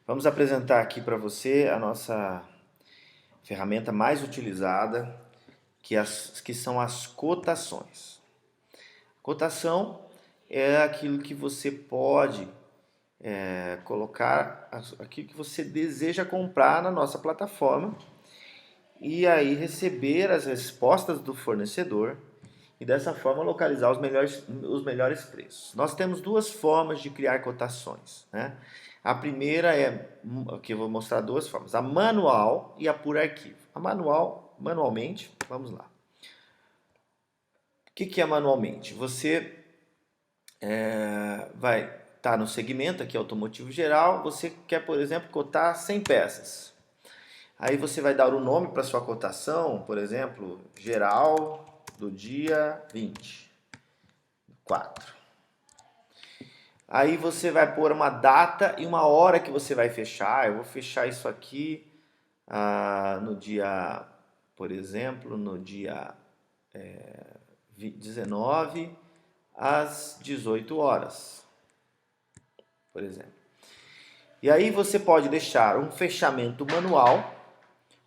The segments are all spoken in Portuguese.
Vamos apresentar aqui para você a nossa ferramenta mais utilizada, que são as cotações. Cotação é aquilo que você pode colocar, aquilo que você deseja comprar na nossa plataforma e aí receber as respostas do fornecedor e dessa forma localizar os melhores preços. Nós temos duas formas de criar cotações, né? A primeira aqui eu vou mostrar duas formas, a manual e a por arquivo. A manual, manualmente, vamos lá. O que é manualmente? Você vai estar no segmento, aqui automotivo geral, você quer, por exemplo, cotar 100 peças. Aí você vai dar o nome para sua cotação, por exemplo, geral do dia 24. Aí você vai pôr uma data e uma hora que você vai fechar. Eu vou fechar isso aqui no dia, por exemplo, no dia 19 às 18 horas, por exemplo. E aí você pode deixar um fechamento manual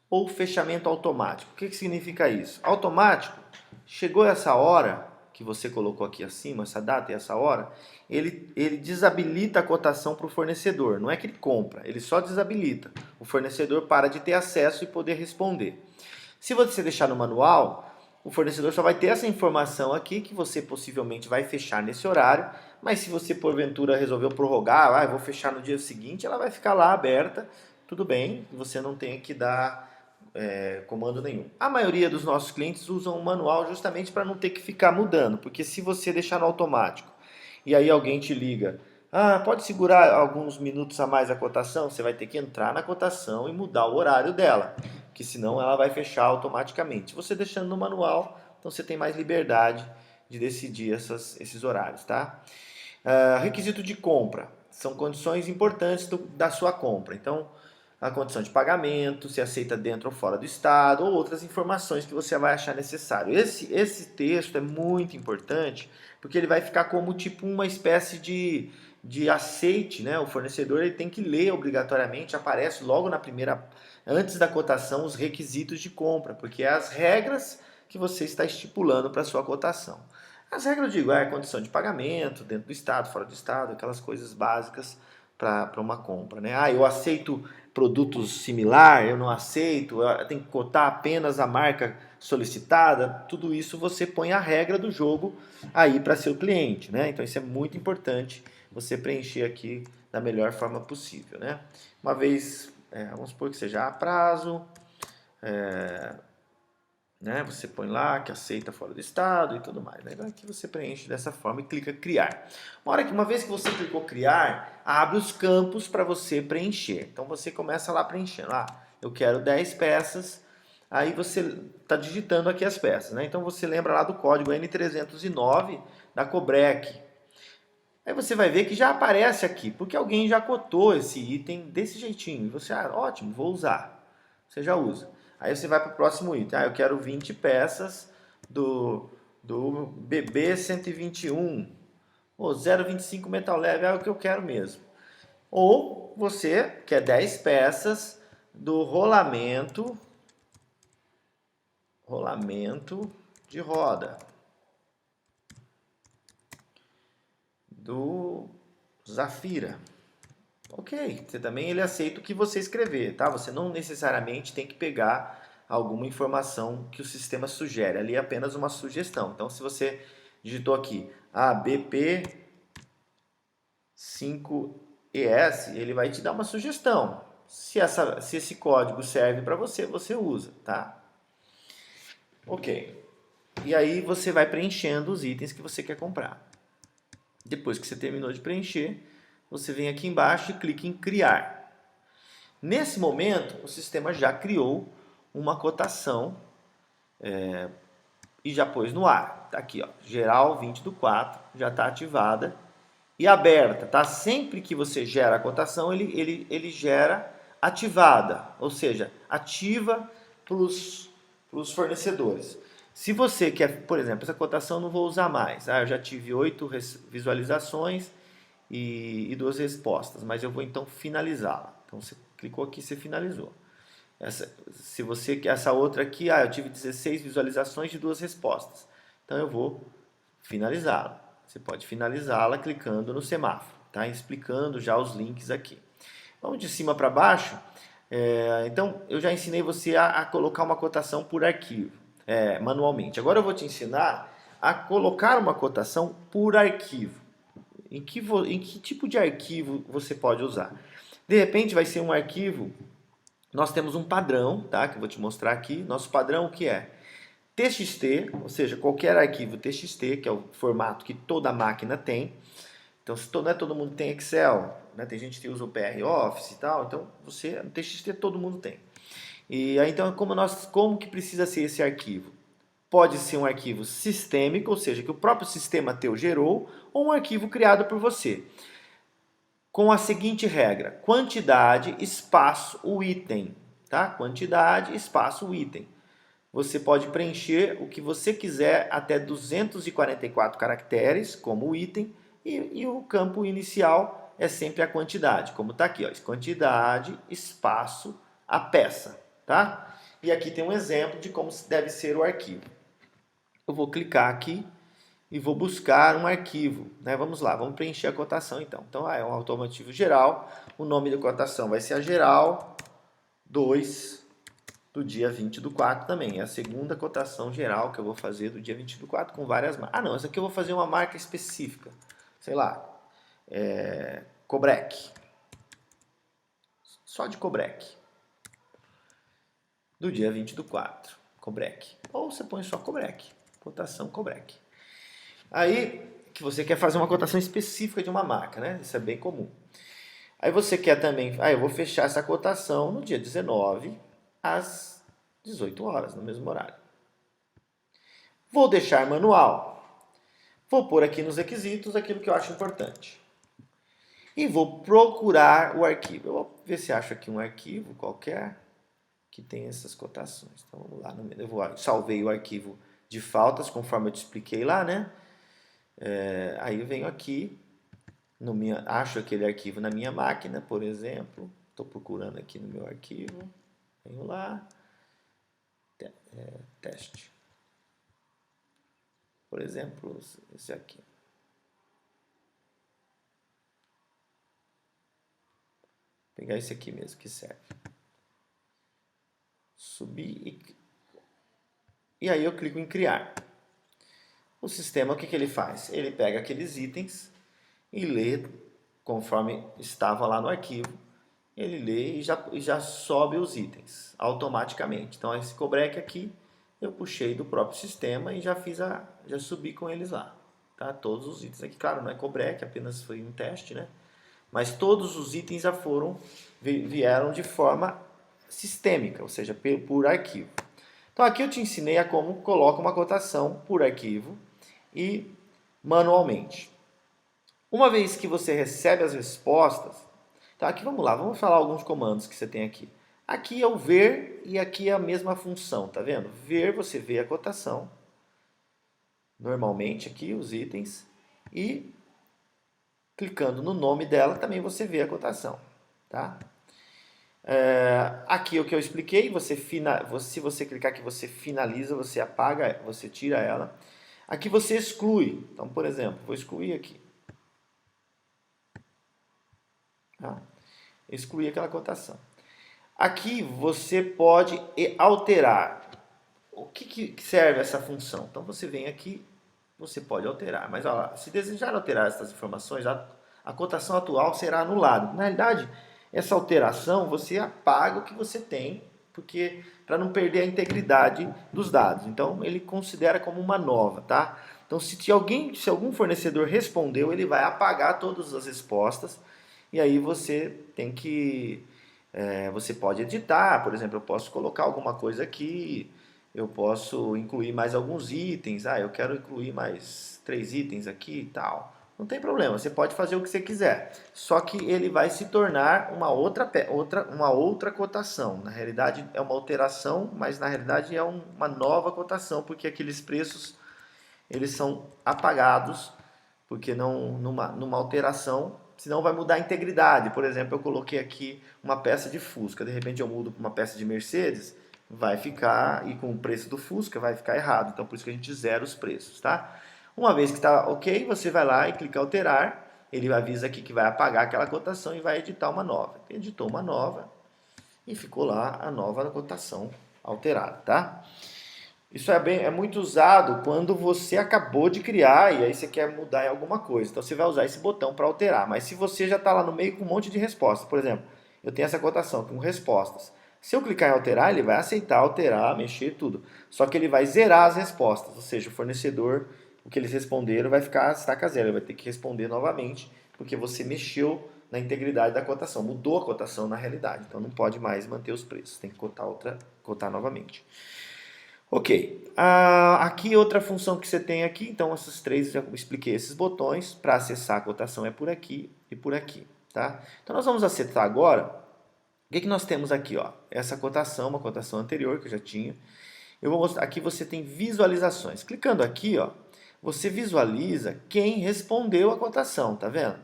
ou fechamento automático. O que significa isso? Automático, chegou essa hora que você colocou aqui acima, essa data e essa hora, ele desabilita a cotação para o fornecedor. Não é que ele compra, ele só desabilita. O fornecedor para de ter acesso e poder responder. Se você deixar no manual, o fornecedor só vai ter essa informação aqui que você possivelmente vai fechar nesse horário, mas se você porventura resolveu prorrogar, eu vou fechar no dia seguinte, ela vai ficar lá aberta, tudo bem, você não tem que dar comando nenhum. A maioria dos nossos clientes usam o manual justamente para não ter que ficar mudando, porque se você deixar no automático e aí alguém te liga, pode segurar alguns minutos a mais a cotação, você vai ter que entrar na cotação e mudar o horário dela, que senão ela vai fechar automaticamente. Você deixando no manual, então você tem mais liberdade de decidir esses horários, tá? Requisito de compra, são condições importantes da sua compra. Então, a condição de pagamento, se aceita dentro ou fora do estado, ou outras informações que você vai achar necessário. Esse texto é muito importante, porque ele vai ficar como tipo uma espécie de aceite, né? O fornecedor ele tem que ler obrigatoriamente, aparece logo na primeira, antes da cotação, os requisitos de compra, porque é as regras que você está estipulando para a sua cotação. As regras, eu digo, é a condição de pagamento, dentro do estado, fora do estado, aquelas coisas básicas para uma compra, né? Eu aceito produtos similar, eu não aceito, eu tenho que cotar apenas a marca solicitada, tudo isso você põe a regra do jogo aí para seu cliente, né? Então isso é muito importante você preencher aqui da melhor forma possível, né? Uma vez, vamos supor que seja a prazo, né? Você põe lá que aceita fora do estado e tudo mais. Né? Então aqui você preenche dessa forma e clica criar. Uma vez que você clicou criar, abre os campos para você preencher. Então você começa lá preenchendo. Eu quero 10 peças. Aí você está digitando aqui as peças. Né? Então você lembra lá do código N309 da Cobrec. Aí você vai ver que já aparece aqui, porque alguém já cotou esse item desse jeitinho. E você, ótimo, vou usar. Você já usa. Aí você vai para o próximo item. Eu quero 20 peças do BB 121. Ou 0,25 metal leve, é o que eu quero mesmo. Ou você quer 10 peças do rolamento de roda. Do Zafira. Ok, você também ele aceita o que você escrever, tá? Você não necessariamente tem que pegar alguma informação que o sistema sugere, ali é apenas uma sugestão. Então, se você digitou aqui BP 5ES, ele vai te dar uma sugestão. Se esse código serve para você, você usa, tá? Ok. E aí você vai preenchendo os itens que você quer comprar. Depois que você terminou de preencher, você vem aqui embaixo e clica em criar. Nesse momento, o sistema já criou uma cotação e já pôs no ar. Está aqui, geral 20 do 4, já está ativada e aberta. Tá? Sempre que você gera a cotação, ele gera ativada, ou seja, ativa para os fornecedores. Se você quer, por exemplo, essa cotação eu não vou usar mais. Eu já tive 8 visualizações e 2 respostas, mas eu vou então finalizá-la. Então Então você clicou aqui, você finalizou. Essa outra aqui, eu tive 16 visualizações de 2 respostas. Então eu vou finalizá-la. Você pode finalizá-la clicando no semáforo, tá? Explicando já os links aqui. Vamos de cima para baixo. Então eu já ensinei você a colocar uma cotação por arquivo, manualmente. Agora eu vou te ensinar a colocar uma cotação por arquivo. Em que tipo de arquivo você pode usar? De repente vai ser um arquivo. Nós temos um padrão, tá? Que eu vou te mostrar aqui. Nosso padrão o que é? TXT, ou seja, qualquer arquivo TXT, que é o formato que toda máquina tem. Então, se não é todo mundo tem Excel, né? Tem gente que usa o PR Office e tal. Então, no TXT todo mundo tem. E aí, então, como que precisa ser esse arquivo? Pode ser um arquivo sistêmico, ou seja, que o próprio sistema teu gerou, ou um arquivo criado por você. Com a seguinte regra: quantidade, espaço, o item. Tá? Quantidade, espaço, o item. Você pode preencher o que você quiser até 244 caracteres como item e o campo inicial é sempre a quantidade, como está aqui, ó, quantidade, espaço, a peça. Tá? E aqui tem um exemplo de como deve ser o arquivo. Eu vou clicar aqui e vou buscar um arquivo, né? Vamos lá, vamos preencher a cotação então. Então, é um automotivo geral, o nome da cotação vai ser a geral 2 do dia 20/4 também. É a segunda cotação geral que eu vou fazer do dia 20/4 com várias marcas. Não, essa aqui eu vou fazer uma marca específica, sei lá, Cobrec. Só de Cobrec. Do dia 20/4, Cobrec. Ou você põe só Cobrec, cotação Cobrec. Aí, que você quer fazer uma cotação específica de uma marca, né? Isso é bem comum. Aí você quer também, eu vou fechar essa cotação no dia 19 às 18 horas, no mesmo horário. Vou deixar manual. Vou pôr aqui nos requisitos aquilo que eu acho importante. E vou procurar o arquivo. Eu vou ver se acho aqui um arquivo qualquer que tem essas cotações. Então vamos lá, eu salvei o arquivo de faltas, conforme eu te expliquei lá, né? Aí eu venho aqui, acho aquele arquivo na minha máquina, por exemplo. Estou procurando aqui no meu arquivo. Venho lá. Teste. Por exemplo, esse aqui. Vou pegar esse aqui mesmo que serve. Subir e aí eu clico em criar. O sistema, o que ele faz? Ele pega aqueles itens e lê conforme estava lá no arquivo. Ele lê e já sobe os itens automaticamente. Então, esse Cobrec aqui eu puxei do próprio sistema e já subi com eles lá. Tá? Todos os itens aqui, claro, não é Cobrec, apenas foi um teste, né? Mas todos os itens já vieram de forma sistêmica, ou seja, por arquivo. Então aqui eu te ensinei a como coloca uma cotação por arquivo e manualmente. Uma vez que você recebe as respostas, então aqui vamos lá, vamos falar alguns comandos que você tem aqui. Aqui é o ver e aqui é a mesma função, tá vendo? Ver, você vê a cotação, normalmente aqui os itens, e clicando no nome dela também você vê a cotação, tá? Aqui o que eu expliquei, se você clicar aqui você finaliza, você apaga, você tira ela. Aqui você exclui, então por exemplo, vou excluir aqui. Tá? Excluir aquela cotação. Aqui você pode alterar. O que serve essa função? Então você vem aqui, você pode alterar, mas olha lá, se desejar alterar essas informações, a cotação atual será anulada. Na realidade, essa alteração você apaga o que você tem, porque para não perder a integridade dos dados. Então ele considera como uma nova, tá? Então se algum fornecedor respondeu, ele vai apagar todas as respostas e aí você tem que você pode editar, por exemplo, eu posso colocar alguma coisa aqui, eu posso incluir mais alguns itens, eu quero incluir mais 3 itens aqui e tal. Não tem problema, você pode fazer o que você quiser. Só que ele vai se tornar uma outra cotação. Na realidade é uma alteração, mas na realidade é uma nova cotação, porque aqueles preços eles são apagados, porque numa alteração senão vai mudar a integridade. Por exemplo, eu coloquei aqui uma peça de Fusca, de repente eu mudo para uma peça de Mercedes, vai ficar, e com o preço do Fusca vai ficar errado. Então por isso que a gente zera os preços, tá? Uma vez que está ok, você vai lá e clica em alterar, ele avisa aqui que vai apagar aquela cotação e vai editar uma nova. Editou uma nova e ficou lá a nova cotação alterada, tá? Isso é muito usado quando você acabou de criar e aí você quer mudar em alguma coisa. Então você vai usar esse botão para alterar. Mas se você já está lá no meio com um monte de respostas, por exemplo, eu tenho essa cotação com respostas. Se eu clicar em alterar, ele vai aceitar, alterar, mexer, tudo. Só que ele vai zerar as respostas, ou seja, o fornecedor, o que eles responderam vai ficar estaca zero, ele vai ter que responder novamente, porque você mexeu na integridade da cotação, mudou a cotação na realidade. Então não pode mais manter os preços, tem que cotar novamente. Ok, aqui outra função que você tem aqui, então essas três, já expliquei esses botões, para acessar a cotação é por aqui e por aqui, tá? Então nós vamos acessar agora, o que nós temos aqui, ó? Essa cotação, uma cotação anterior que eu já tinha, eu vou mostrar, aqui você tem visualizações, clicando aqui, ó, você visualiza quem respondeu a cotação, tá vendo?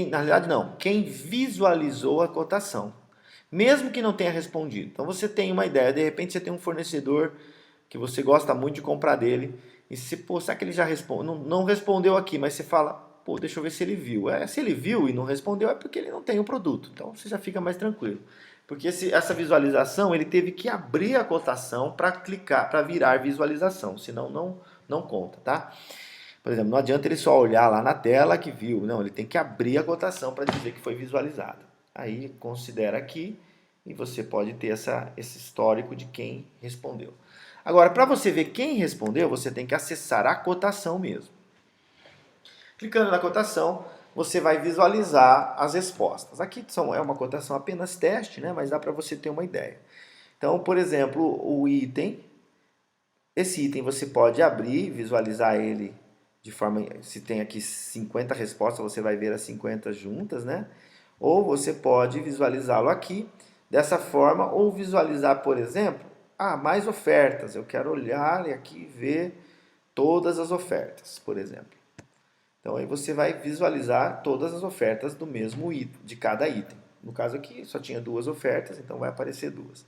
Na realidade não, quem visualizou a cotação. Mesmo que não tenha respondido. Então você tem uma ideia, de repente você tem um fornecedor que você gosta muito de comprar dele, e se, pô, será que ele já respondeu? Não respondeu aqui, mas você fala, pô, deixa eu ver se ele viu. Se ele viu e não respondeu, é porque ele não tem o produto. Então você já fica mais tranquilo. Porque essa visualização, ele teve que abrir a cotação para clicar, para virar visualização, senão não conta, tá? Por exemplo, não adianta ele só olhar lá na tela que viu, não, ele tem que abrir a cotação para dizer que foi visualizada. Aí considera aqui e você pode ter esse histórico de quem respondeu. Agora, para você ver quem respondeu, você tem que acessar a cotação mesmo. Clicando na cotação, você vai visualizar as respostas. Aqui é uma cotação apenas teste, né? Mas dá para você ter uma ideia. Então, por exemplo, o item, esse item você pode abrir, visualizar ele de forma, se tem aqui 50 respostas, você vai ver as 50 juntas, né? Ou você pode visualizá-lo aqui dessa forma, ou visualizar, por exemplo, mais ofertas. Eu quero olhar e aqui ver todas as ofertas, por exemplo. Então aí você vai visualizar todas as ofertas do mesmo item, de cada item. No caso aqui só tinha 2 ofertas, então vai aparecer 2.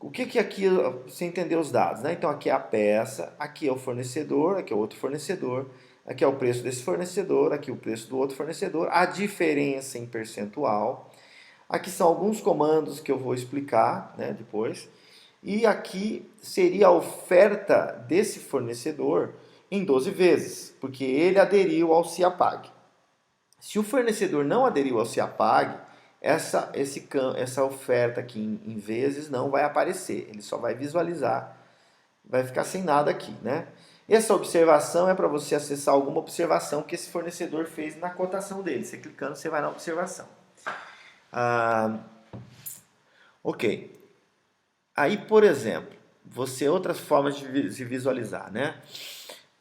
O que aqui, você entendeu os dados, né? Então aqui é a peça, aqui é o fornecedor, aqui é o outro fornecedor, aqui é o preço desse fornecedor, aqui o preço do outro fornecedor, a diferença em percentual. Aqui são alguns comandos que eu vou explicar, né, depois. E aqui seria a oferta desse fornecedor em 12 vezes, porque ele aderiu ao CIAPAG. Se o fornecedor não aderiu ao CIAPAG, essa oferta aqui em vezes não vai aparecer, ele só vai visualizar, vai ficar sem nada aqui, né? Essa observação é para você acessar alguma observação que esse fornecedor fez na cotação dele. Você clicando, você vai na observação. Ok. Aí, por exemplo, outras formas de se visualizar, né?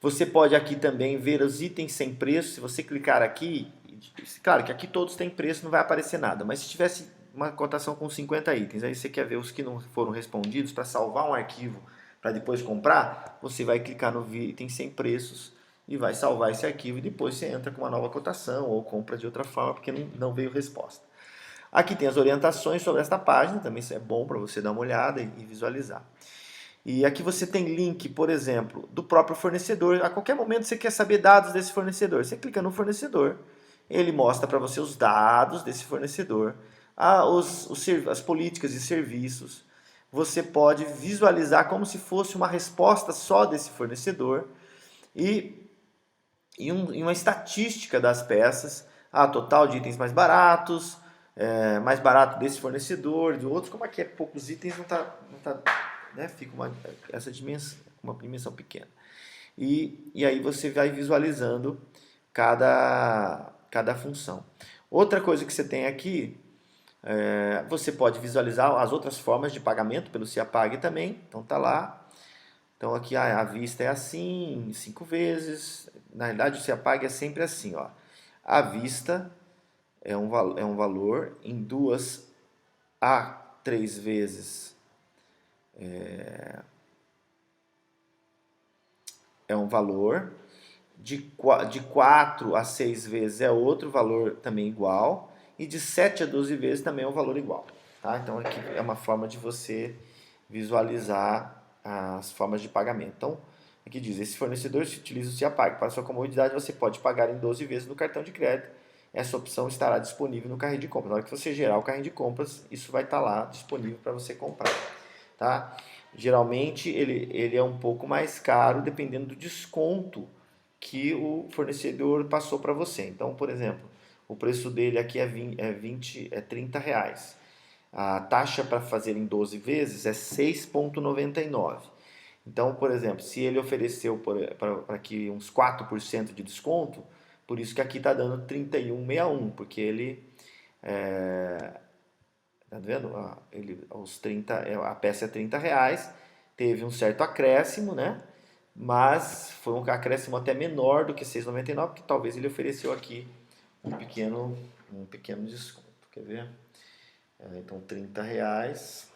Você pode aqui também ver os itens sem preço. Se você clicar aqui, claro que aqui todos têm preço, não vai aparecer nada, mas se tivesse uma cotação com 50 itens, aí você quer ver os que não foram respondidos para salvar um arquivo para depois comprar, você vai clicar no item sem preços e vai salvar esse arquivo e depois você entra com uma nova cotação ou compra de outra forma porque não veio resposta. Aqui tem as orientações sobre esta página, também isso é bom para você dar uma olhada e visualizar. E aqui você tem link, por exemplo, do próprio fornecedor. A qualquer momento você quer saber dados desse fornecedor. Você clica no fornecedor, ele mostra para você os dados desse fornecedor, as políticas e serviços. Você pode visualizar como se fosse uma resposta só desse fornecedor e uma estatística das peças, total de itens mais baratos, mais barato desse fornecedor, de outros, como aqui é poucos itens, não tá, né, fica uma dimensão pequena. E aí você vai visualizando cada função. Outra coisa que você tem aqui, você pode visualizar as outras formas de pagamento pelo CIAPAG também, então tá lá. Então aqui a vista é assim, 5 vezes. Na realidade o CIAPAG é sempre assim, ó. A vista é um valor, em 2 a 3 vezes é um valor, de 4 a 6 vezes é outro valor também igual, e de 7 a 12 vezes também é um valor igual. Tá? Então aqui é uma forma de você visualizar as formas de pagamento. Então, aqui diz, esse fornecedor se utiliza o CIAPAG. Para sua comodidade, você pode pagar em 12 vezes no cartão de crédito. Essa opção estará disponível no carrinho de compras. Na hora que você gerar o carrinho de compras, isso vai estar lá disponível para você comprar. Tá? Geralmente, ele é um pouco mais caro, dependendo do desconto que o fornecedor passou para você. Então, por exemplo, o preço dele aqui é 30 reais. A taxa para fazer em 12 vezes é 6,99. Então, por exemplo, se ele ofereceu para aqui uns 4% de desconto, por isso que aqui está dando 31,61, porque ele tá vendo? A peça é 30 reais, teve um certo acréscimo, né? Mas foi um acréscimo até menor do que 6,99, porque talvez ele ofereceu aqui um pequeno desconto. Quer ver? Então, 30 reais.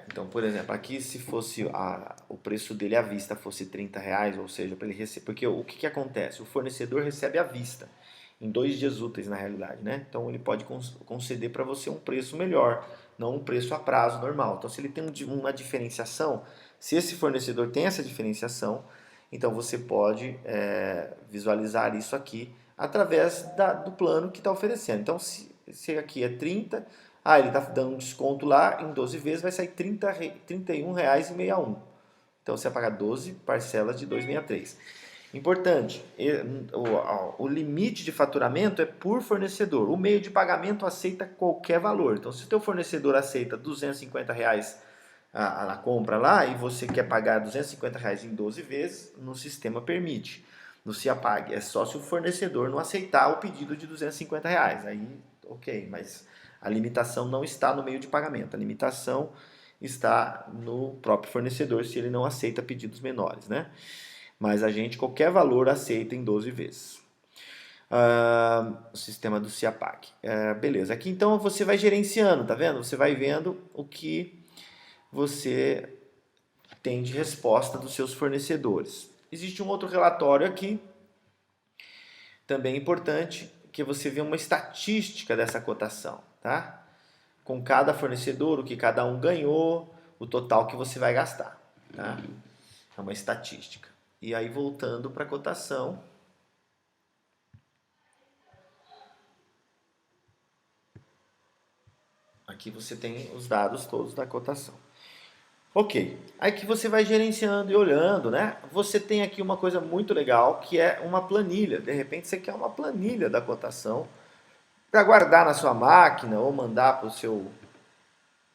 Então, por exemplo, aqui se fosse o preço dele à vista fosse 30 reais, ou seja, para ele receber. Porque o que acontece? O fornecedor recebe à vista, em 2 dias úteis na realidade, né? Então ele pode conceder para você um preço melhor, não um preço a prazo normal. Então, se ele tem uma diferenciação, se esse fornecedor tem essa diferenciação, então você pode visualizar isso aqui através do plano que está oferecendo. Então, se aqui é 30, ele está dando um desconto lá, em 12 vezes vai sair R$ 31,61. Então você vai pagar 12 parcelas de 263. Importante, o limite de faturamento é por fornecedor. O meio de pagamento aceita qualquer valor. Então, se o teu fornecedor aceita R$ 250 a compra lá e você quer pagar R$ 250 em 12 vezes, no sistema permite. No CIAPAG, é só se o fornecedor não aceitar o pedido de R$ 250. Aí, ok, mas a limitação não está no meio de pagamento. A limitação está no próprio fornecedor se ele não aceita pedidos menores, né? Mas a gente, qualquer valor, aceita em 12 vezes. O sistema do CIAPAG. Beleza. Aqui então você vai gerenciando, tá vendo? Você vai vendo o que você tem de resposta dos seus fornecedores. Existe um outro relatório aqui, também importante, que você vê uma estatística dessa cotação, tá? Com cada fornecedor, o que cada um ganhou, o total que você vai gastar, tá? É uma estatística. E aí, voltando para a cotação, aqui você tem os dados todos da cotação. Ok, aí que você vai gerenciando e olhando, né? Você tem aqui uma coisa muito legal, que é uma planilha. De repente você quer uma planilha da cotação para guardar na sua máquina ou mandar para o seu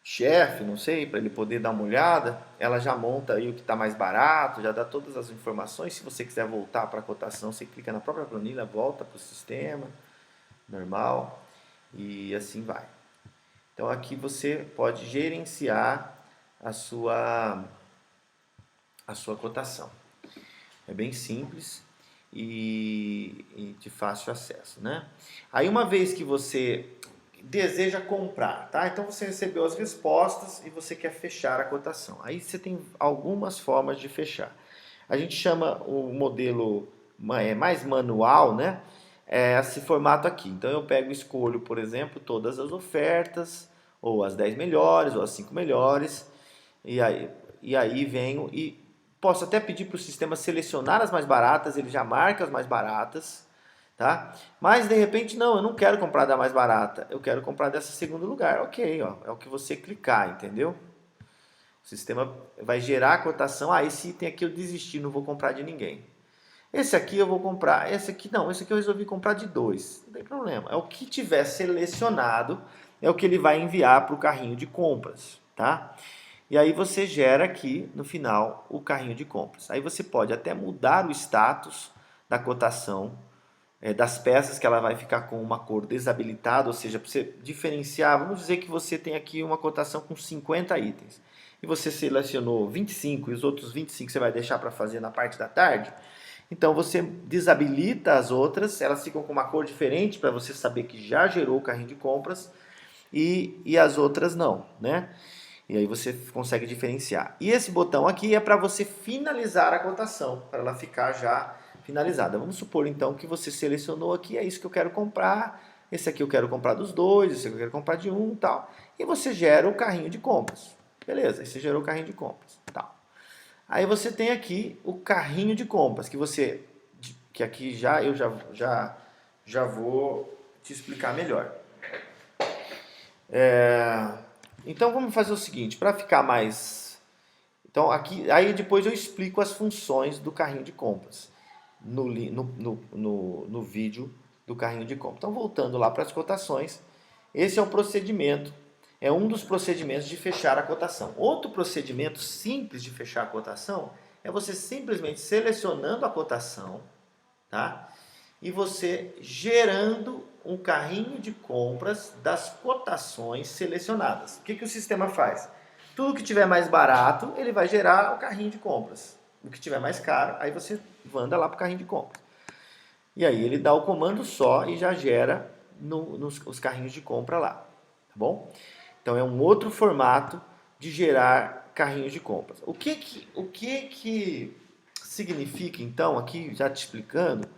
chefe, não sei, para ele poder dar uma olhada. Ela já monta aí o que está mais barato, já dá todas as informações. Se você quiser voltar para a cotação, você clica na própria planilha, volta para o sistema normal e assim vai. Então aqui você pode gerenciar a sua cotação. É bem simples e de fácil acesso, né? Aí uma vez que você deseja comprar, tá? Então você recebeu as respostas e você quer fechar a cotação. Aí você tem algumas formas de fechar. A gente chama o modelo mais manual, né? Esse formato aqui. Então eu pego e escolho, por exemplo, todas as ofertas, ou as 10 melhores, ou as 5 melhores, e aí venho e posso até pedir para o sistema selecionar as mais baratas, ele já marca as mais baratas, tá? Mas de repente não, eu não quero comprar da mais barata, eu quero comprar dessa segundo lugar. Ok, ó, é o que você clicar, entendeu? O sistema vai gerar a cotação. Esse item aqui eu desisti, não vou comprar de ninguém. Esse aqui eu vou comprar, esse aqui não, esse aqui eu resolvi comprar de 2. Não tem problema. É o que tiver selecionado, é o que ele vai enviar para o carrinho de compras, tá? E aí você gera aqui no final o carrinho de compras. Aí você pode até mudar o status da cotação das peças, que ela vai ficar com uma cor desabilitada, ou seja, para você diferenciar, vamos dizer que você tem aqui uma cotação com 50 itens. E você selecionou 25 e os outros 25 você vai deixar para fazer na parte da tarde. Então você desabilita as outras, elas ficam com uma cor diferente para você saber que já gerou o carrinho de compras e as outras não, né? E aí você consegue diferenciar. E esse botão aqui é para você finalizar a cotação, para ela ficar já finalizada. Vamos supor então que você selecionou aqui, é isso que eu quero comprar, esse aqui eu quero comprar dos dois, esse aqui eu quero comprar de um e tal. E você gera o carrinho de compras. Beleza, aí você gerou o carrinho de compras. Tal. Aí você tem aqui o carrinho de compras, que aqui já vou te explicar melhor. Então vamos fazer o seguinte, para ficar mais... Então aqui, aí depois eu explico as funções do carrinho de compras no vídeo do carrinho de compras. Então voltando lá para as cotações, esse é um procedimento, é um dos procedimentos de fechar a cotação. Outro procedimento simples de fechar a cotação é você simplesmente selecionando a cotação, tá? E você gerando um carrinho de compras das cotações selecionadas. O que o sistema faz? Tudo que tiver mais barato, ele vai gerar o carrinho de compras. O que tiver mais caro, aí você manda lá para o carrinho de compras. E aí ele dá o comando só e já gera os carrinhos de compra lá. Tá bom? Então é um outro formato de gerar carrinhos de compras. O que significa então, aqui já te explicando,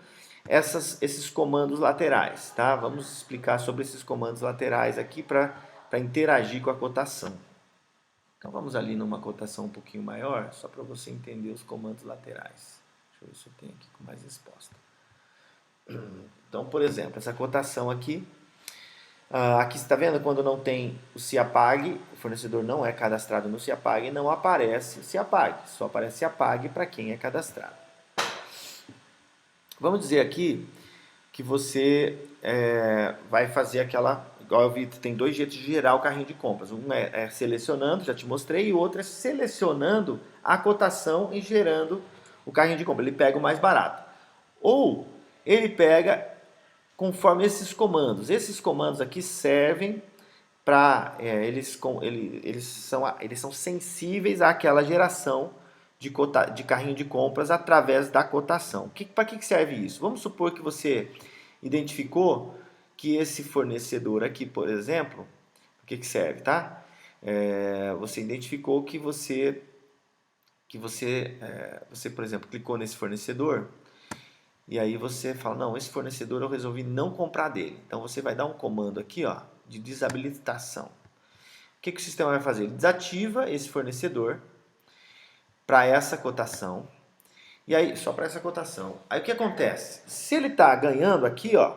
esses comandos laterais, tá? Vamos explicar sobre esses comandos laterais aqui para interagir com a cotação. Então vamos ali numa cotação um pouquinho maior, só para você entender os comandos laterais. Deixa eu ver se eu tenho aqui com mais resposta. Então, por exemplo, essa cotação aqui, aqui você está vendo quando não tem o SeaPag, o fornecedor não é cadastrado no SeaPag, não aparece o SeaPag, só aparece SeaPag para quem é cadastrado. Vamos dizer aqui que você vai fazer aquela, igual eu vi, tem dois jeitos de gerar o carrinho de compras. Um é selecionando, já te mostrei, e o outro é selecionando a cotação e gerando o carrinho de compra. Ele pega o mais barato. Ou ele pega conforme esses comandos. Esses comandos aqui servem para... eles são sensíveis àquela geração de carrinho de compras através da cotação. Para que serve isso? Vamos supor que você identificou que esse fornecedor aqui, por exemplo, o que serve, tá? Você identificou que você, por exemplo, clicou nesse fornecedor e aí você fala, não, esse fornecedor eu resolvi não comprar dele. Então você vai dar um comando aqui, ó, de desabilitação. O que o sistema vai fazer? Ele desativa esse fornecedor para essa cotação. E aí, só para essa cotação. Aí o que acontece? Se ele está ganhando aqui, ó,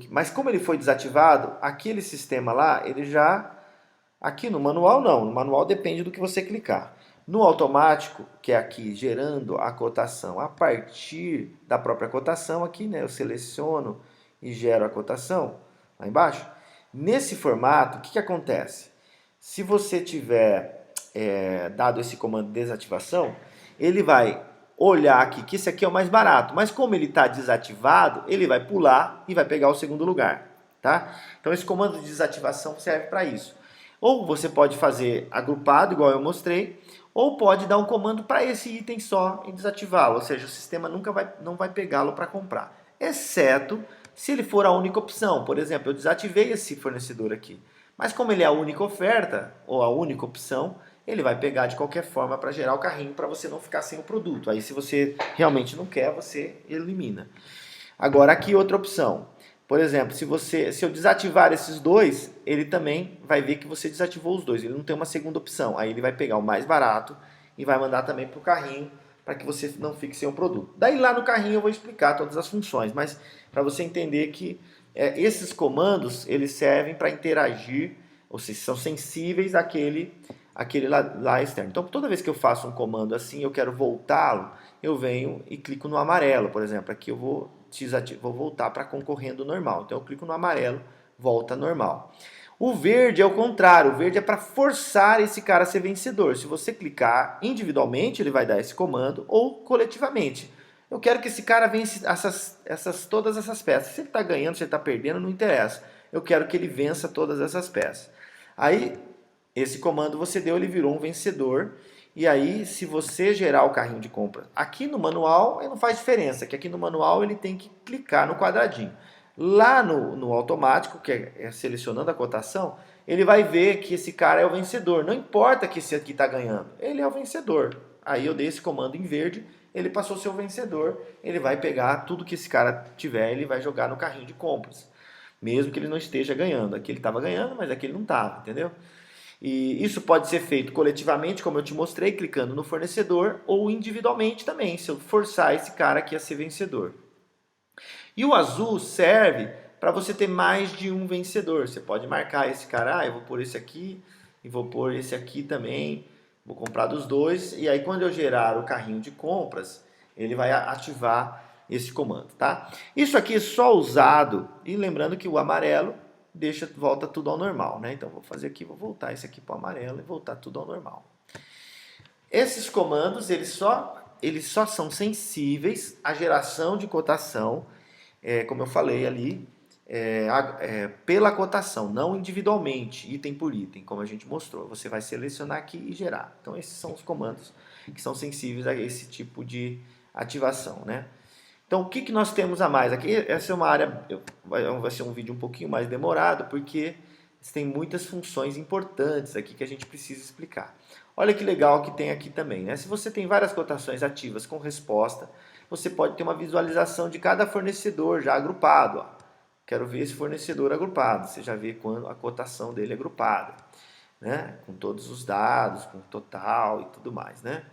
mas como ele foi desativado, aquele sistema lá, ele já... Aqui no manual não, no manual depende do que você clicar. No automático, que é aqui, gerando a cotação a partir da própria cotação, aqui, né, eu seleciono e gero a cotação, lá embaixo. Nesse formato, o que acontece? Se você tiver dado esse comando de desativação, ele vai olhar aqui que esse aqui é o mais barato, mas como ele está desativado, ele vai pular e vai pegar o segundo lugar, tá? Então esse comando de desativação serve para isso. Ou você pode fazer agrupado, igual eu mostrei, ou pode dar um comando para esse item só e desativá-lo, ou seja, o sistema não vai pegá-lo para comprar, exceto se ele for a única opção. Por exemplo, eu desativei esse fornecedor aqui, mas como ele é a única oferta, ou a única opção, ele vai pegar de qualquer forma para gerar o carrinho para você não ficar sem o produto. Aí se você realmente não quer, você elimina. Agora aqui outra opção. Por exemplo, se eu desativar esses dois, ele também vai ver que você desativou os dois. Ele não tem uma segunda opção. Aí ele vai pegar o mais barato e vai mandar também para o carrinho para que você não fique sem o produto. Daí lá no carrinho eu vou explicar todas as funções, mas para você entender que esses comandos eles servem para interagir, ou seja, são sensíveis àquele lá externo. Então, toda vez que eu faço um comando assim, eu quero voltá-lo, eu venho e clico no amarelo, por exemplo. Aqui eu vou voltar para concorrendo normal. Então, eu clico no amarelo, volta normal. O verde é o contrário. O verde é para forçar esse cara a ser vencedor. Se você clicar individualmente, ele vai dar esse comando, ou coletivamente. Eu quero que esse cara vença todas essas peças. Se ele está ganhando, se ele está perdendo, não interessa. Eu quero que ele vença todas essas peças. Aí, esse comando você deu, ele virou um vencedor. E aí, se você gerar o carrinho de compra aqui no manual, não faz diferença, que aqui no manual ele tem que clicar no quadradinho. Lá no automático, que é selecionando a cotação, ele vai ver que esse cara é o vencedor. Não importa que esse aqui está ganhando, ele é o vencedor. Aí eu dei esse comando em verde, ele passou a ser o vencedor, ele vai pegar tudo que esse cara tiver, ele vai jogar no carrinho de compras. Mesmo que ele não esteja ganhando. Aqui ele estava ganhando, mas aqui ele não estava, entendeu? E isso pode ser feito coletivamente, como eu te mostrei, clicando no fornecedor, ou individualmente também, se eu forçar esse cara aqui a ser vencedor. E o azul serve para você ter mais de um vencedor. Você pode marcar esse cara, eu vou pôr esse aqui e vou pôr esse aqui também. Vou comprar dos dois e aí quando eu gerar o carrinho de compras, ele vai ativar esse comando, tá? Isso aqui é só usado, e lembrando que o amarelo volta tudo ao normal, né? Então vou fazer aqui, vou voltar esse aqui para o amarelo e voltar tudo ao normal. Esses comandos, eles só são sensíveis à geração de cotação, como eu falei ali, pela cotação, não individualmente, item por item, como a gente mostrou. Você vai selecionar aqui e gerar. Então esses são os comandos que são sensíveis a esse tipo de ativação, né? Então o que nós temos a mais? Aqui essa é uma área, vai ser um vídeo um pouquinho mais demorado, porque tem muitas funções importantes aqui que a gente precisa explicar. Olha que legal que tem aqui também, né? Se você tem várias cotações ativas com resposta, você pode ter uma visualização de cada fornecedor já agrupado, ó. Quero ver esse fornecedor agrupado. Você já vê quando a cotação dele é agrupada, né? Com todos os dados, com o total e tudo mais, né?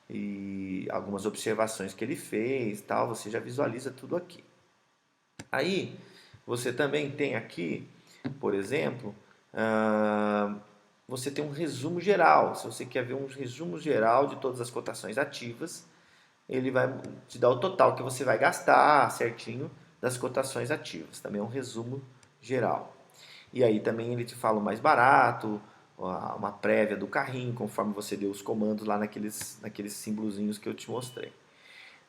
E algumas observações que ele fez, tal, você já visualiza tudo aqui. Aí, você também tem aqui, por exemplo, você tem um resumo geral. Se você quer ver um resumo geral de todas as cotações ativas, ele vai te dar o total que você vai gastar certinho das cotações ativas. Também é um resumo geral. E aí também ele te fala o mais barato, uma prévia do carrinho, conforme você deu os comandos lá naqueles símbolozinhos que eu te mostrei.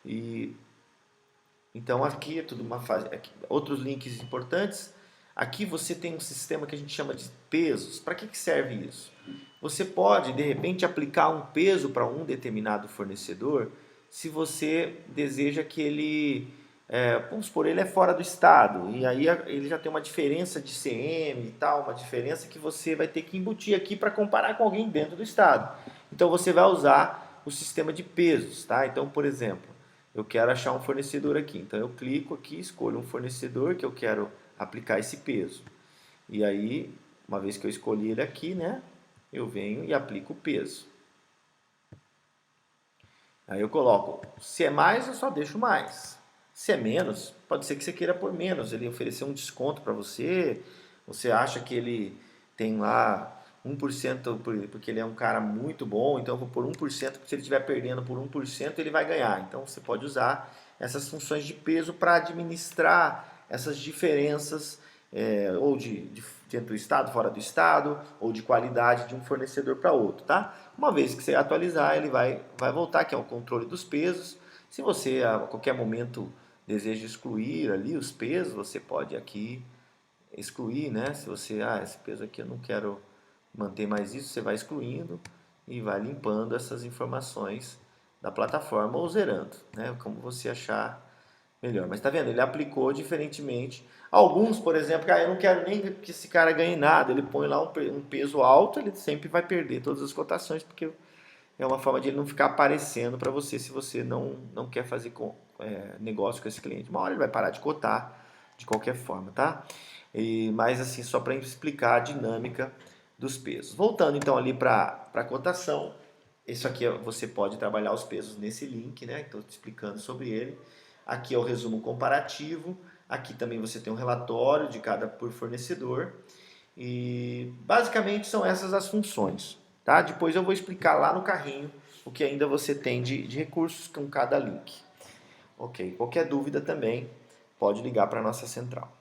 E então aqui é tudo uma fase. Aqui, outros links importantes. Aqui você tem um sistema que a gente chama de pesos. Para que serve isso? Você pode, de repente, aplicar um peso para um determinado fornecedor se você deseja que ele, vamos supor, ele é fora do estado, e aí ele já tem uma diferença de CM e tal, uma diferença que você vai ter que embutir aqui para comparar com alguém dentro do estado. Então você vai usar o sistema de pesos, tá? Então, por exemplo, eu quero achar um fornecedor aqui, então eu clico aqui, escolho um fornecedor que eu quero aplicar esse peso. E aí, uma vez que eu escolhi ele aqui, né, eu venho e aplico o peso. Aí eu coloco, se é mais, eu só deixo mais. Se é menos, pode ser que você queira por menos, ele oferecer um desconto para você, você acha que ele tem lá 1% porque ele é um cara muito bom, então eu vou por 1%, porque se ele estiver perdendo por 1%, ele vai ganhar. Então você pode usar essas funções de peso para administrar essas diferenças, ou dentro do estado, fora do estado, ou de qualidade de um fornecedor para outro, tá? Uma vez que você atualizar, ele vai voltar, que é o controle dos pesos. Se você a qualquer momento deseja excluir ali os pesos, você pode aqui excluir, né? Se você, esse peso aqui eu não quero manter mais isso, você vai excluindo e vai limpando essas informações da plataforma ou zerando, né? Como você achar melhor. Mas tá vendo? Ele aplicou diferentemente. Alguns, por exemplo, eu não quero nem que esse cara ganhe nada. Ele põe lá um peso alto, ele sempre vai perder todas as cotações, porque é uma forma de ele não ficar aparecendo para você se você não quer fazer negócio com esse cliente. Uma hora ele vai parar de cotar de qualquer forma, tá? Mas assim, só para explicar a dinâmica dos pesos. Voltando então ali para a cotação, isso aqui você pode trabalhar os pesos nesse link, né? Estou te explicando sobre ele. Aqui é o resumo comparativo. Aqui também você tem um relatório de cada por fornecedor. E basicamente são essas as funções, tá? Depois eu vou explicar lá no carrinho o que ainda você tem de recursos com cada link. Ok, qualquer dúvida também pode ligar para a nossa central.